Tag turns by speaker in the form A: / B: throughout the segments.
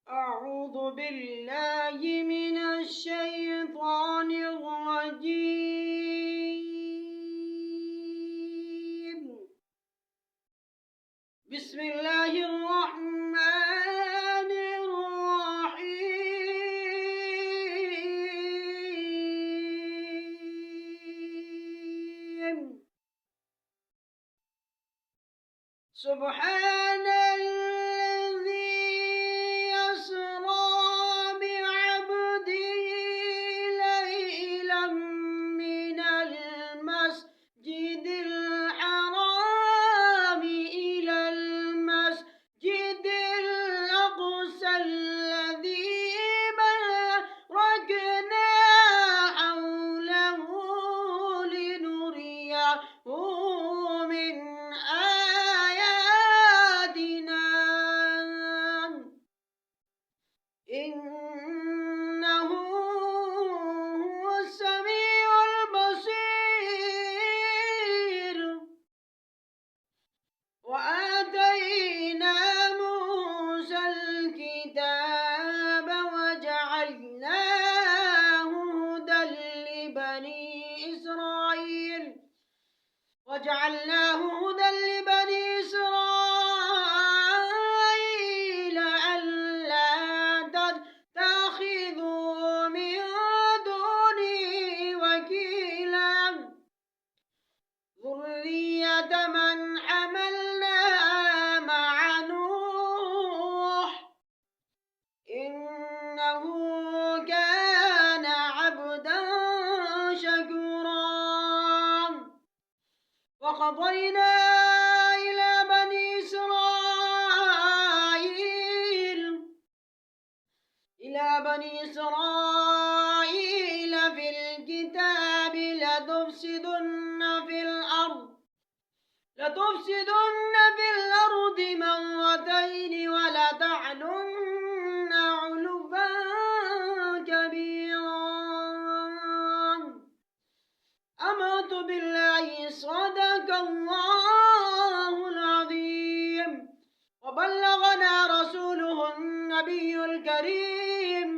A: أعوذ بالله من الشيطان الرجيم. بسم الله الرحمن الرحيم. سبحان الذي أسرى بعبده ليلا من المسجد الحرام إلى المسجد الأقصى الذي باركنا حوله لنريه من إنه هو السميع البصير. وآتينا موسى الكتاب وجعلناه هدى لبني إسرائيل ألا تتخذوا من دوني وكيلا ذرية من حملنا مع نوح إنه كان عبدا شكورا. وقضينا إلى بني إسرائيل في الكتاب لتفسدن في الأرض مرتين ولتعلن علوا كبيرا. آمنت بالله صدق الله العظيم وبلغنا رسوله النبي الكريم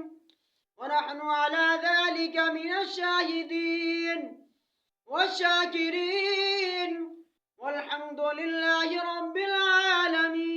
A: ونحن على ذلك من الشاهدين والشاكرين والحمد لله رب العالمين.